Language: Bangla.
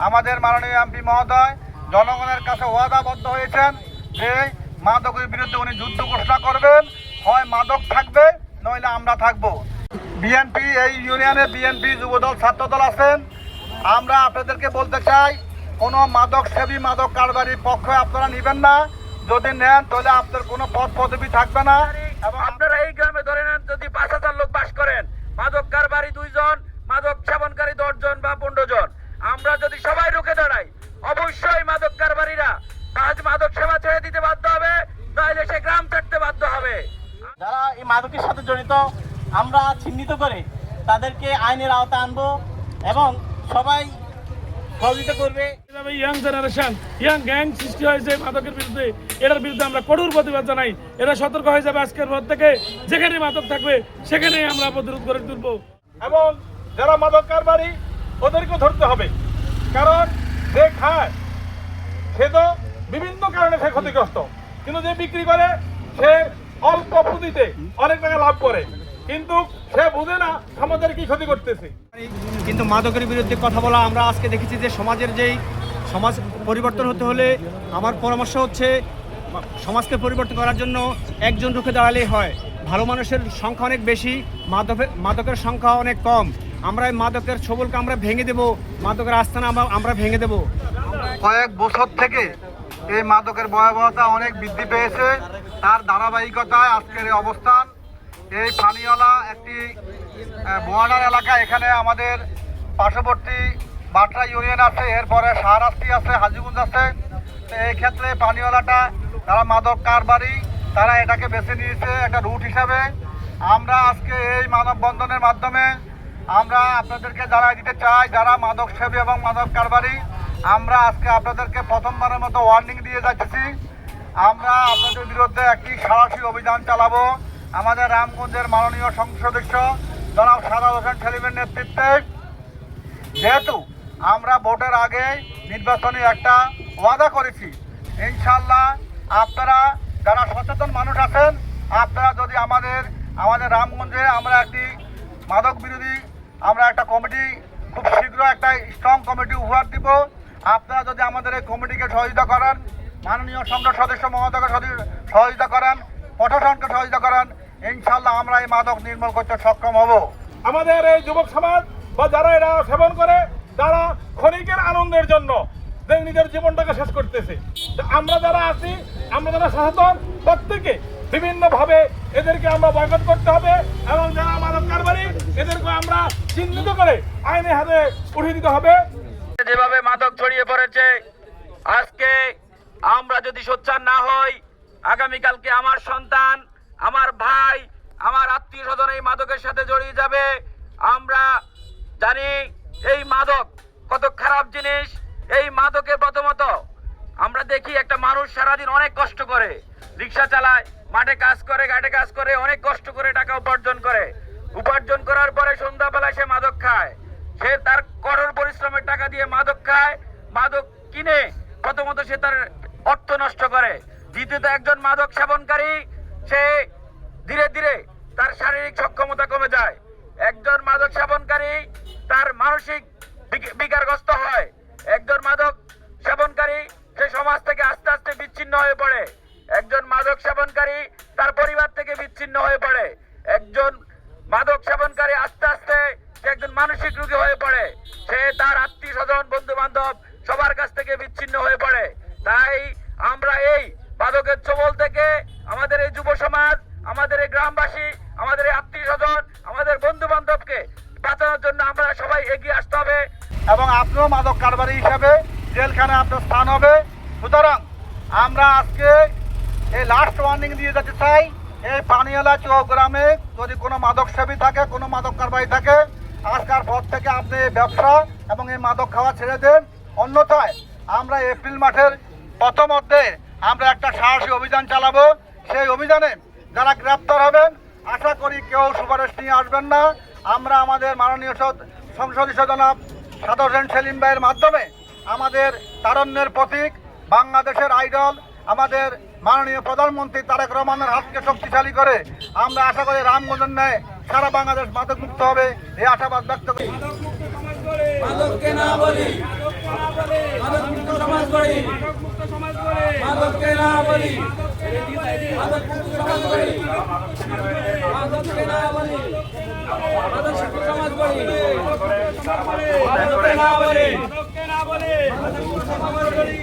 আমাদের মাননীয় এমপি মহোদয় জনগণের কাছে ওয়াদাবদ্ধ হয়েছেন যে মাদকের বিরুদ্ধে উনি যুদ্ধ ঘোষণা করবেন, হয় মাদক থাকবে নইলে আমরা থাকব। বিএনপি এই ইউনিয়নে বিএনপি যুবদল ছাত্রদল আছেন। আমরা আপনাদেরকে বলতে চাই, কোনো মাদক সেবী মাদক কারবারির পক্ষে আপনারা নেবেন না। যদি নেন তাহলে আপনার কোনো পদ পদবি থাকবে না। এবং আপনারা এই গ্রামে ধরে নেন যদি ৫,০০০ লোক বাস করেন, মাদক কারবারি ২ জন, মাদক সেবনকারী ১০ জন বা ১৫ জন, আমরা যদি সবাই রুখে দাঁড়াই অবশ্যই মাদক কারবারিরা আজ মাদক সেবা ছেড়ে দিতে বাধ্য হবে, নইলে সে গ্রাম ছাড়তে বাধ্য হবে। যারা এই মাদকের সাথে জড়িত আমরা চিহ্নিত করে তাদেরকে আইনের আওতায় আনবো এবং সবাই সহযোগিতা করবে। ইয়াং জেনারেশন, ইয়াং গ্যাং সৃষ্টি হয়েছে মাদকের বিরুদ্ধে, এটার বিরুদ্ধে আমরা কঠোর প্রতিবাদ জানাই। এরা সতর্ক হয়ে যাবে আজকের পর থেকে, যেখানে মাদক থাকবে সেখানেই আমরা প্রতিরোধ করে তুলব। এবং যারা মাদক কারবারি ওদেরকে ধরতে হবে, কারণ যে খায় সে তো বিভিন্ন কারণে সে ক্ষতিগ্রস্ত, কিন্তু যে বিক্রি করে সে অল্প পুঁজিতে অনেক টাকা লাভ করে, কিন্তু সে বুঝে না সমাজের কি ক্ষতি করতেছে। কিন্তু মাদকের বিরুদ্ধে কথা বলা আমরা আজকে দেখেছি যে সমাজের যেই সমাজ পরিবর্তন হতে হলে আমার পরামর্শ হচ্ছে সমাজকে পরিবর্তন করার জন্য একজন রুখে দাঁড়ালেই হয়। ভালো মানুষের সংখ্যা অনেক বেশি, মাদকের সংখ্যা অনেক কম। আমরা এই মাদকের ছবলকে আমরা ভেঙে দেব, মাদকের আস্থানা আমরা ভেঙে দেব। কয়েক বছর থেকে এই মাদকের ভয়াবহতা অনেক বৃদ্ধি পেয়েছে, তার ধারাবাহিকতায় আজকের এই অবস্থান। এই পানিওয়ালা একটি বর্ডার এলাকা, এখানে আমাদের পার্শ্ববর্তী বাটরা ইউনিয়ন আছে, এরপরে শাহরাস্তি আছে, হাজিগঞ্জ আছে। এই ক্ষেত্রে পানিওয়ালাটা তারা মাদক কারবারি, তারা এটাকে বেছে নিয়েছে একটা রুট হিসাবে। আমরা আজকে এই মানববন্ধনের মাধ্যমে আমরা আপনাদেরকে জানাই দিতে চাই, যারা মাদক সেবী এবং মাদক কারবারি, আমরা আজকে আপনাদেরকে প্রথমবারের মতো ওয়ার্নিং দিয়ে যাচ্ছি। আমরা আপনাদের বিরুদ্ধে একটি সাহসী অভিযান চালাবো। আমাদের রামগঞ্জের মাননীয় সংসদ সদস্য জনাব সাদাত হোসেন সেলিমের নেতৃত্বে, যেহেতু আমরা ভোটের আগে নির্বাচনী একটা ওয়াদা করেছি, ইনশাল্লাহ আপনারা যারা সচেতন মানুষ আছেন, আপনারা যদি আমাদের রামগঞ্জে আমরা একটি মাদক বিরোধী আমরা একটা কমিটি খুব শীঘ্র একটা স্ট্রং কমিটি উপহার দিব। আপনারা যদি আমাদের এই কমিটিকে সহযোগিতা করেন, মাননীয় সংসদ সদস্য মহোদয়কে সহযোগিতা করেন, প্রশাসনকে সহযোগিতা করেন, ইনশাল্লাহ আমরা এই মাদক নির্মূল করতে সক্ষম হব। আমাদের এই যুবক সমাজ বা যারা এরা সেবন করে, যারা ক্ষণিকের আনন্দের জন্য যে নিজের জীবনটাকে শেষ করতেছে, আমরা যারা আছি, আমরা যারা সচেতন, প্রত্যেকে বিভিন্নভাবে এদেরকে আমরা বয়কট করতে হবে এবং যারা মাদক কারবারি এদেরকে আমরা চিহ্নিত করে আইনের হাতে উঠিয়ে দিতে হবে। যেভাবে মাদক ছড়িয়ে পড়েছে, আজকে আমরা যদি সোচ্চার না হই, আগামীকালকে আমার সন্তান, আমার ভাই, আমার আত্মীয় স্বজন এই মাদকের সাথে জড়িয়ে যাবে। আমরা জানি এই মাদক কত খারাপ জিনিস। এই মাদকে প্রথমত আমরা দেখি একটা মানুষ সারাদিন অনেক কষ্ট করে, রিক্সা চালায়, মাঠে কাজ করে, ঘাটে কাজ করে, অনেক কষ্ট করে টাকা উপার্জন করে। উপার্জন করার পরে সন্ধ্যাবেলায় সে মাদক খায়। সে তার কঠোর পরিশ্রমের টাকা দিয়ে মাদক খায়, মাদক কিনে প্রথমত সে তার অর্থ নষ্ট করে। দ্বিতীয়ত একজন মাদক সেবনকারী, সে ধীরে ধীরে তার শারীরিক সক্ষমতা কমে যায়। একজন মাদক সেবনকারী তার মানসিক বিকারগ্রস্ত হয়। একজন মাদক সেবনকারী সে সমাজ থেকে আস্তে আস্তে বিচ্ছিন্ন হয়ে পড়ে। একজন মাদক সেবনকারী তার পরিবার থেকে বিচ্ছিন্ন হয়ে পড়ে। একজন মাদক সেবনকারী আস্তে আস্তে সে একজন মানসিক রোগী হয়ে পড়ে। সে তার আত্মীয় স্বজন, বন্ধু বান্ধব সবার কাছ থেকে বিচ্ছিন্ন হয়ে পড়ে। তাই আমরা এই মাদকের ছোবল থেকে আমাদের এই যুব সমাজ, আমাদের এই গ্রামবাসী, আমাদের এই আত্মীয় স্বজন, আমাদের বন্ধু বান্ধবকে বাঁচানোর জন্য আমরা সবাই এগিয়ে আসতে হবে। এবং আপনিও মাদক কারবারি হিসাবে জেলখানে আপনার স্থান হবে। সুতরাং আমরা আজকে এই লাস্ট ওয়ার্নিং দিয়ে যেতে চাই, এই পানিওয়ালা চৌগ্রামে যদি কোনো মাদক সেবী থাকে, কোনো মাদক কারবারি থাকে, আজকার পর থেকে আপনি এই ব্যবসা এবং এই মাদক খাওয়া ছেড়ে দেন। অন্যথায় আমরা এপ্রিল মাসের প্রথমার্ধে আমরা একটা সাহসী অভিযান চালাবো। সেই অভিযানে যারা গ্রেপ্তার হবেন, আশা করি কেউ সুপারিশ নিয়ে আসবেন না। আমরা আমাদের মাননীয় সংসদ সদস্য জনাব সাদাত হোসেন সেলিম ভাইয়ের মাধ্যমে আমাদের তারুণ্যের প্রতীক, বাংলাদেশের আইডল, আমাদের মাননীয় প্রধানমন্ত্রী তারেক রহমানের হাতকে শক্তিশালী করে আমরা আশা করি রামগঞ্জের ন্যায় সারা বাংলাদেশ মাদক মুক্ত হবে, এই আশাবাদ ব্যক্ত করি। মাদককে না বলি, মাদক মুক্ত সমাজ গড়ি, মাদককে না বলি, মাদক মুক্ত সমাজ গড়ি, মাদককে না বলি, মাদক মুক্ত সমাজ গড়ি, মাদককে না বলি, মাদক মুক্ত সমাজ গড়ি।